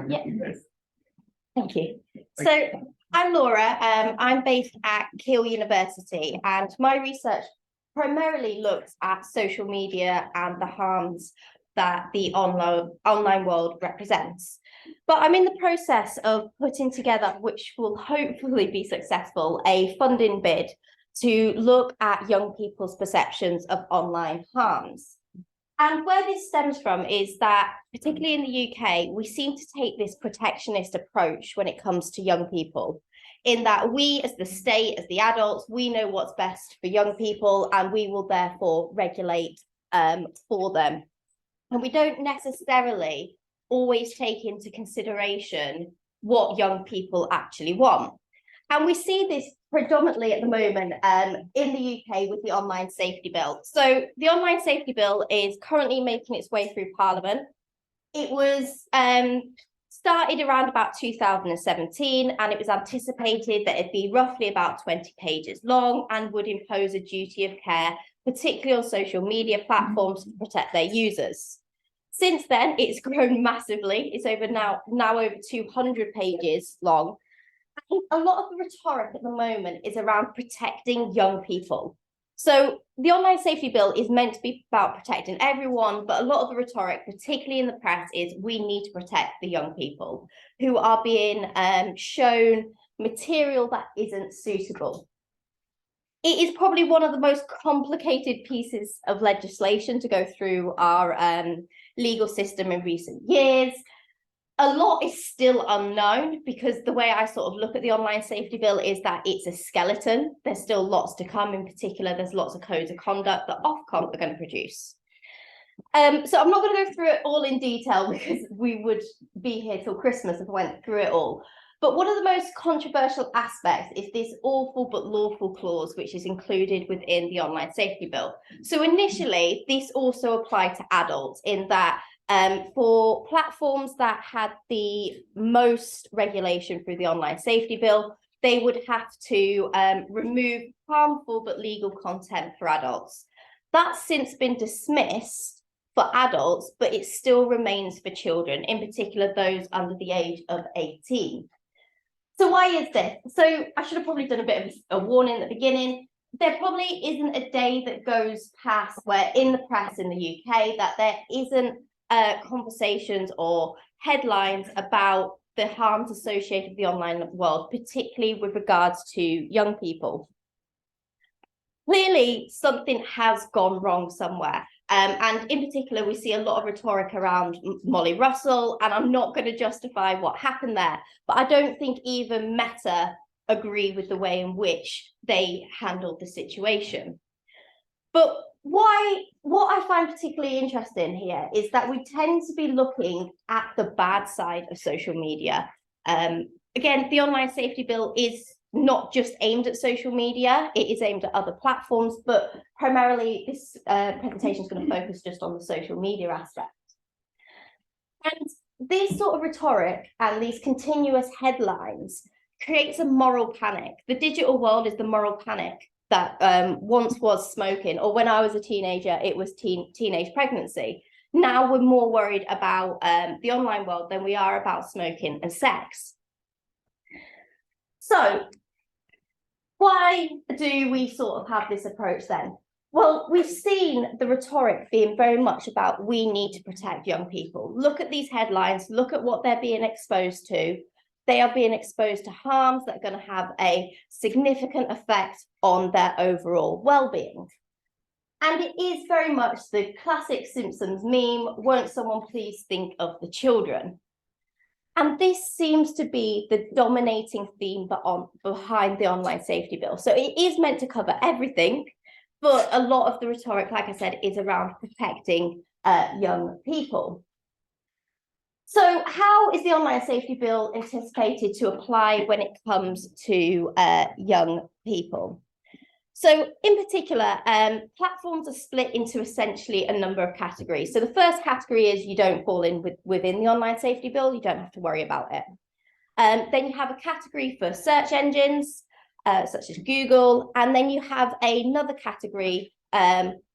Yeah. Thank you. So I'm Laura. I'm based at Keele University, and my research primarily looks at social media and the harms that the online world represents. But I'm in the process of putting together, which will hopefully be successful, a funding bid to look at young people's perceptions of online harms. And where this stems from is that, particularly in the UK, we seem to take this protectionist approach when it comes to young people, in that we, as the state, as the adults, we know what's best for young people, and we will therefore regulate for them. And we don't necessarily always take into consideration what young people actually want. And we see this predominantly at the moment in the UK with the Online Safety Bill. So the Online Safety Bill is currently making its way through Parliament. It was started around about 2017, and it was anticipated that it'd be roughly about 20 pages long and would impose a duty of care, particularly on social media platforms, to protect their users. Since then, it's grown massively. It's now over 200 pages long. I think a lot of the rhetoric at the moment is around protecting young people. So the Online Safety Bill is meant to be about protecting everyone, but a lot of the rhetoric, particularly in the press, is we need to protect the young people who are being shown material that isn't suitable. It is probably one of the most complicated pieces of legislation to go through our legal system in recent years. A lot is still unknown, because the way I sort of look at the Online Safety Bill is that it's a skeleton. There's still lots to come. In particular, there's lots of codes of conduct that Ofcom are going to produce. So I'm not going to go through it all in detail, because we would be here till Christmas if I went through it all. But one of the most controversial aspects is this awful but lawful clause, which is included within the Online Safety Bill. So initially, this also applied to adults, in that for platforms that had the most regulation through the Online Safety Bill, they would have to remove harmful but legal content for adults. That's since been dismissed for adults, but it still remains for children, in particular those under the age of 18. So why is this? So I should have probably done a bit of a warning at the beginning. There probably isn't a day that goes past where in the press in the UK that there isn't conversations or headlines about the harms associated with the online world, particularly with regards to young people. Clearly, something has gone wrong somewhere. And in particular, we see a lot of rhetoric around Molly Russell, and I'm not going to justify what happened there, but I don't think even Meta agree with the way in which they handled the situation. But what I find particularly interesting here is that we tend to be looking at the bad side of social media. Again, the Online Safety Bill is not just aimed at social media, it is aimed at other platforms, but primarily this presentation is going to focus just on the social media aspect. And this sort of rhetoric and these continuous headlines creates a moral panic. The digital world is the moral panic that once was smoking, or when I was a teenager, it was teenage pregnancy. Now we're more worried about the online world than we are about smoking and sex. So why do we sort of have this approach then? Well, we've seen the rhetoric being very much about we need to protect young people. Look at these headlines, look at what they're being exposed to. They are being exposed to harms that are going to have a significant effect on their overall well-being. And it is very much the classic Simpsons meme, won't someone please think of the children? And this seems to be the dominating theme behind the Online Safety Bill. So it is meant to cover everything, but a lot of the rhetoric, like I said, is around protecting young people. So how is the Online Safety Bill anticipated to apply when it comes to young people? So in particular, platforms are split into essentially a number of categories. So the first category is you don't fall in within the Online Safety Bill, you don't have to worry about it. Then you have a category for search engines, such as Google, and then you have another category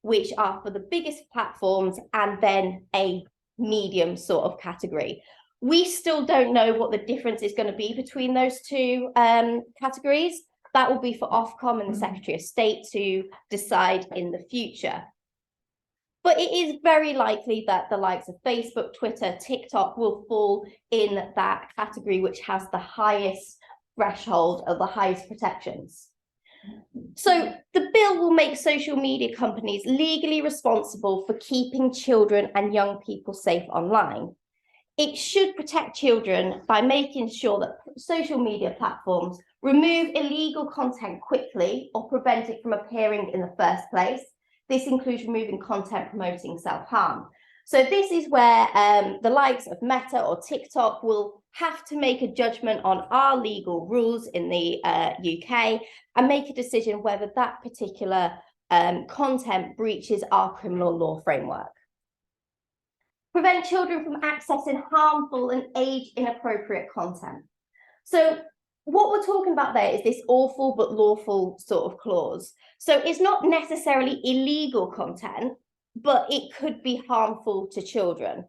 which are for the biggest platforms, and then a medium sort of category. We still don't know what the difference is going to be between those two categories. That will be for Ofcom and the Secretary of State to decide in the future. But it is very likely that the likes of Facebook, Twitter, TikTok will fall in that category, which has the highest threshold of the highest protections. So the bill will make social media companies legally responsible for keeping children and young people safe online. It should protect children by making sure that social media platforms remove illegal content quickly or prevent it from appearing in the first place. This includes removing content promoting self-harm. So this is where the likes of Meta or TikTok will have to make a judgment on our legal rules in the UK and make a decision whether that particular content breaches our criminal law framework. Prevent children from accessing harmful and age-inappropriate content. So what we're talking about there is this awful but lawful sort of clause. So it's not necessarily illegal content, but it could be harmful to children.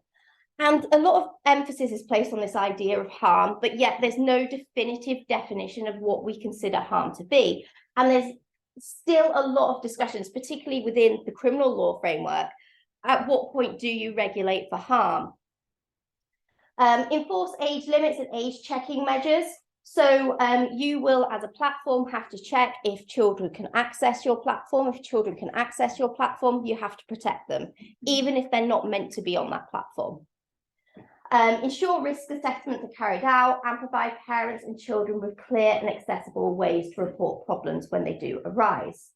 And a lot of emphasis is placed on this idea of harm, but yet there's no definitive definition of what we consider harm to be. And there's still a lot of discussions, particularly within the criminal law framework. At what point do you regulate for harm? Enforce age limits and age checking measures. So you will, as a platform, have to check if children can access your platform. If children can access your platform, you have to protect them, even if they're not meant to be on that platform. Ensure risk assessments are carried out and provide parents and children with clear and accessible ways to report problems when they do arise.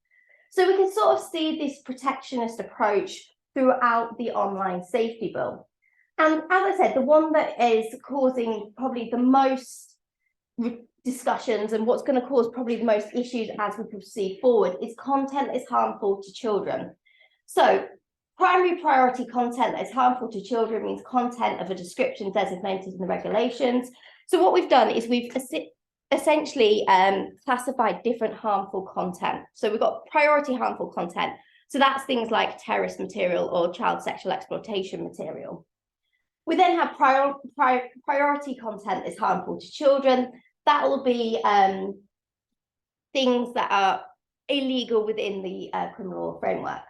So we can sort of see this protectionist approach throughout the online safety bill. And as I said, the one that is causing probably the most discussions and what's going to cause probably the most issues as we proceed forward is content that is harmful to children. So primary priority content that is harmful to children means content of a description designated in the regulations. So what we've done is we've essentially classified different harmful content. So we've got priority harmful content. So that's things like terrorist material or child sexual exploitation material. We then have priority content that's harmful to children. That will be things that are illegal within the criminal law framework.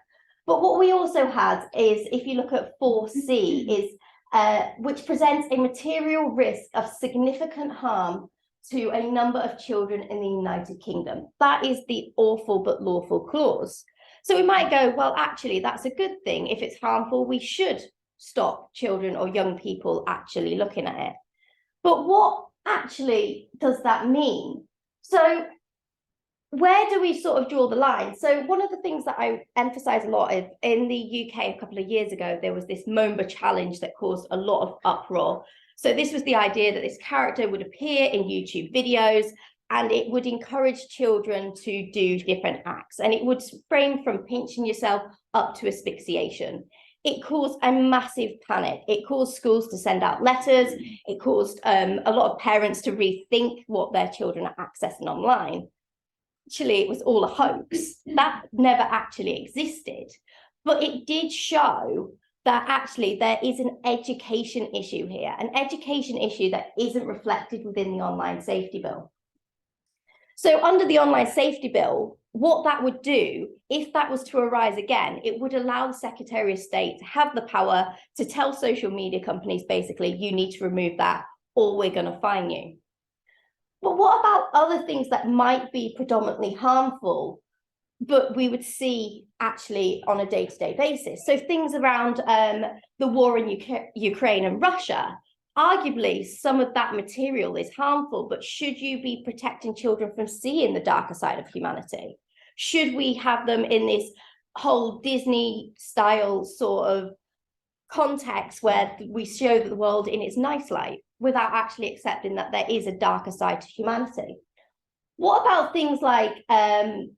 But what we also had is, if you look at 4C, is which presents a material risk of significant harm to a number of children in the United Kingdom. That is the awful but lawful clause. So we might go, well, actually, that's a good thing. If it's harmful, we should stop children or young people actually looking at it. But what actually does that mean? So where do we sort of draw the line? So one of the things that I emphasize a lot is in the UK a couple of years ago, there was this Momba challenge that caused a lot of uproar. So this was the idea that this character would appear in YouTube videos and it would encourage children to do different acts. And it would frame from pinching yourself up to asphyxiation. It caused a massive panic. It caused schools to send out letters. It caused a lot of parents to rethink what their children are accessing online. Actually, it was all a hoax. That never actually existed. But it did show that actually there is an education issue here, an education issue that isn't reflected within the online safety bill. So under the online safety bill, what that would do, if that was to arise again, it would allow the Secretary of State to have the power to tell social media companies, basically, you need to remove that or we're going to fine you. But what about other things that might be predominantly harmful, but we would see actually on a day-to-day basis? So things around the war in Ukraine and Russia. Arguably, some of that material is harmful, but should you be protecting children from seeing the darker side of humanity? Should we have them in this whole Disney-style sort of context where we show the world in its nice light without actually accepting that there is a darker side to humanity? What about things like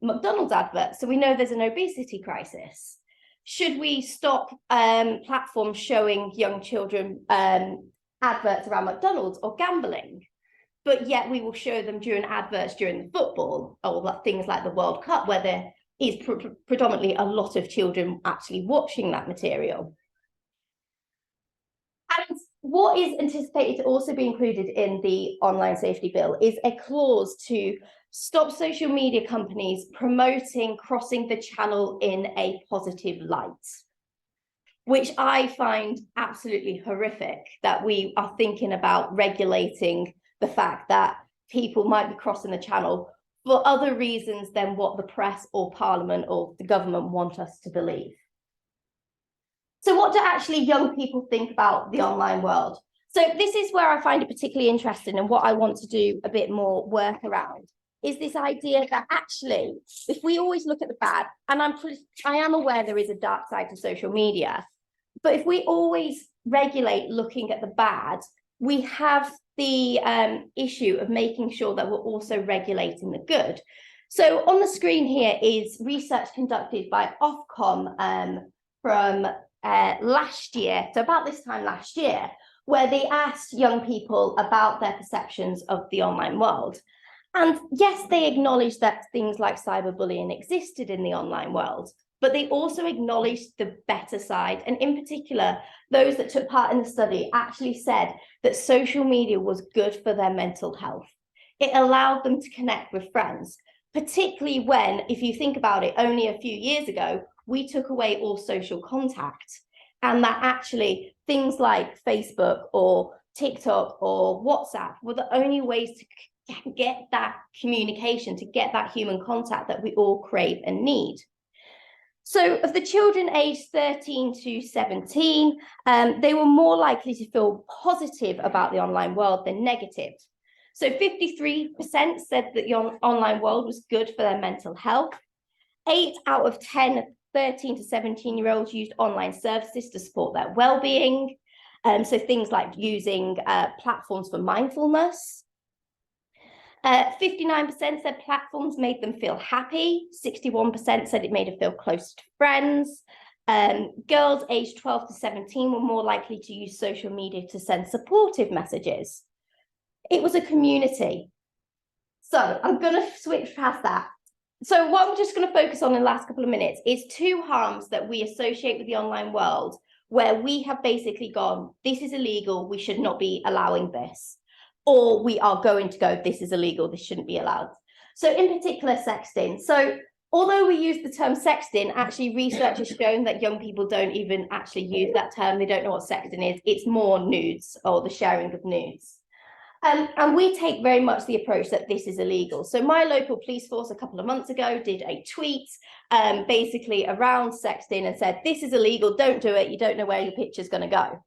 McDonald's adverts? So we know there's an obesity crisis. Should we stop platforms showing young children adverts around McDonald's or gambling, but yet we will show them during adverts during the football or things like the World Cup, where there is predominantly a lot of children actually watching that material? And what is anticipated to also be included in the online safety bill is a clause to stop social media companies promoting crossing the channel in a positive light, which I find absolutely horrific, that we are thinking about regulating the fact that people might be crossing the channel for other reasons than what the press or parliament or the government want us to believe. So what do actually young people think about the online world? So this is where I find it particularly interesting, and what I want to do a bit more work around is this idea that actually, if we always look at the bad, and I am aware there is a dark side to social media, but if we always regulate looking at the bad, we have the issue of making sure that we're also regulating the good. So on the screen here is research conducted by Ofcom from last year, so about this time last year, where they asked young people about their perceptions of the online world. And yes, they acknowledged that things like cyberbullying existed in the online world, but they also acknowledged the better side. And in particular, those that took part in the study actually said that social media was good for their mental health. It allowed them to connect with friends, particularly when, if you think about it, only a few years ago, we took away all social contact, and that actually things like Facebook or TikTok or WhatsApp were the only ways to get that communication, to get that human contact that we all crave and need. So of the children aged 13 to 17, they were more likely to feel positive about the online world than negative. So 53% said that the online world was good for their mental health. 8 out of 10 13 to 17-year-olds used online services to support their well-being. So things like using platforms for mindfulness. 59% said platforms made them feel happy. 61% said it made them feel close to friends. Girls aged 12 to 17 were more likely to use social media to send supportive messages. It was a community. So I'm going to switch past that. So what I'm just going to focus on in the last couple of minutes is 2 harms that we associate with the online world, where we have basically gone, this is illegal, we should not be allowing this. Or we are going to go, this is illegal, this shouldn't be allowed. So in particular, sexting. So although we use the term sexting, actually research has shown that young people don't even actually use that term. They don't know what sexting is. It's more nudes or the sharing of nudes. And we take very much the approach that this is illegal. So my local police force a couple of months ago did a tweet basically around sexting and said, this is illegal, don't do it, you don't know where your picture's going to go.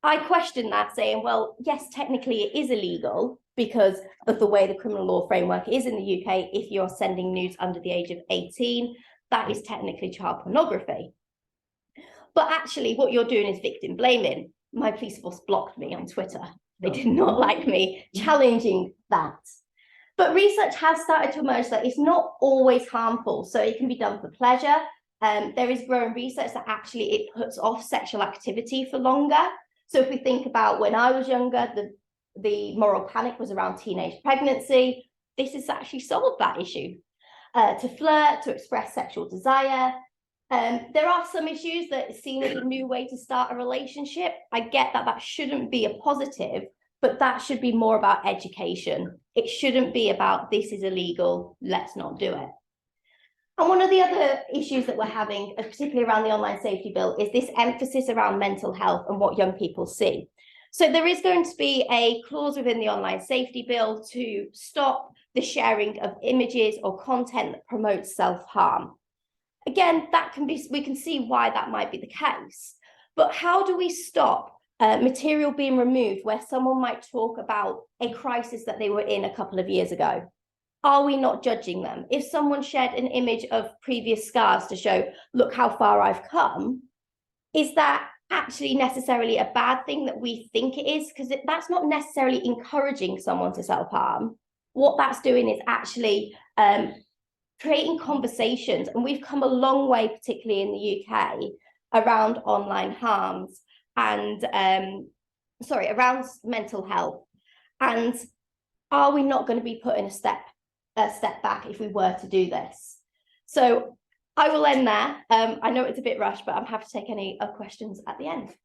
I questioned that, saying, well, yes, technically it is illegal because of the way the criminal law framework is in the UK. If you're sending nudes under the age of 18, that is technically child pornography. But actually what you're doing is victim blaming. My police force blocked me on Twitter. They did not like me challenging that. But research has started to emerge that it's not always harmful. So it can be done for pleasure. There is growing research that actually it puts off sexual activity for longer. So if we think about when I was younger, the moral panic was around teenage pregnancy. This has actually solved that issue. To flirt, to express sexual desire. There are some issues that is seen as a new way to start a relationship. I get that that shouldn't be a positive, but that should be more about education. It shouldn't be about this is illegal, let's not do it. And one of the other issues that we're having, particularly around the online safety bill, is this emphasis around mental health and what young people see. So there is going to be a clause within the online safety bill to stop the sharing of images or content that promotes self-harm. Again, that can be, we can see why that might be the case, but how do we stop material being removed where someone might talk about a crisis that they were in a couple of years ago? Are we not judging them? If someone shared an image of previous scars to show, look how far I've come, is that actually necessarily a bad thing that we think it is? Because that's not necessarily encouraging someone to self-harm. What that's doing is actually creating conversations, and we've come a long way, particularly in the UK, around online harms and around mental health. And are we not going to be putting a step back if we were to do this? So I will end there. I know it's a bit rushed, but I'm happy to take any questions at the end.